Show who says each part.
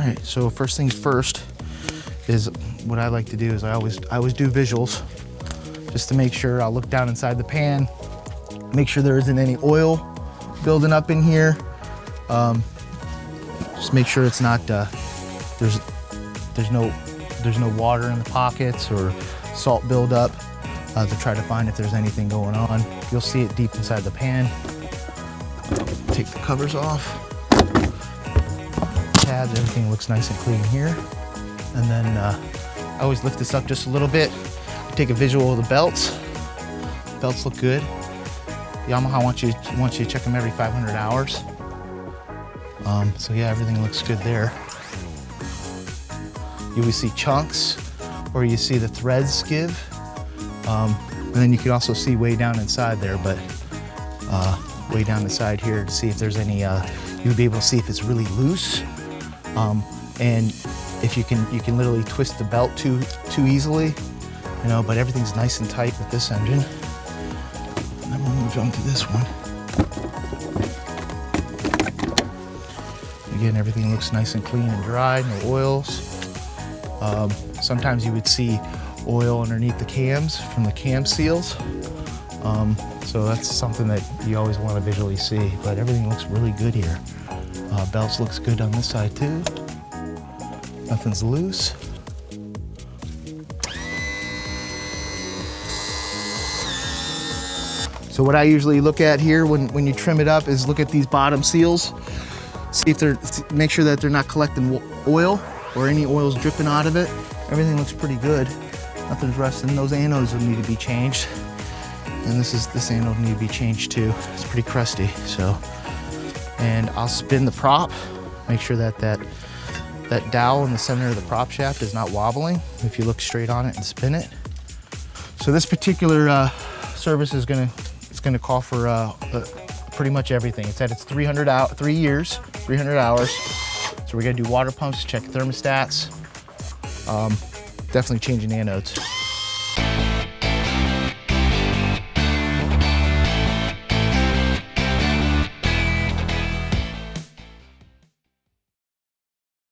Speaker 1: right, so first things first is what I like to do is I always do visuals just to make sure. I'll look down inside the pan, make sure there isn't any oil building up in here. Just make sure it's not there's no water in the pockets or salt buildup, to try to find if there's anything going on. You'll see it deep inside the pan. Take the covers off. Tabs, everything looks nice and clean here. And then I always lift this up just a little bit. Take a visual of the belts. Belts look good. Yamaha wants you to check them every 500 hours. So yeah, everything looks good there. You always see chunks, or you see the threads give. And then you can also see way down inside there, but way down the side here to see if there's any, you'll be able to see if it's really loose. And if you can literally twist the belt too easily, you know, but everything's nice and tight with this engine. And then we'll move on to this one. Again, everything looks nice and clean and dry, no oils. Sometimes you would see oil underneath the cams from the cam seals. So that's something that you always want to visually see, but everything looks really good here. Belts looks good on this side too. Nothing's loose. So what I usually look at here when you trim it up is look at these bottom seals. See if make sure that they're not collecting oil or any oil's dripping out of it. Everything looks pretty good. Nothing's rusting. Those anodes will need to be changed. And this anode need to be changed too. It's pretty crusty, so. And I'll spin the prop, make sure that dowel in the center of the prop shaft is not wobbling if you look straight on it and spin it. So this particular service is gonna call for pretty much everything. It said it's 3 years, 300 hours. So we're gonna do water pumps, check thermostats, definitely changing anodes.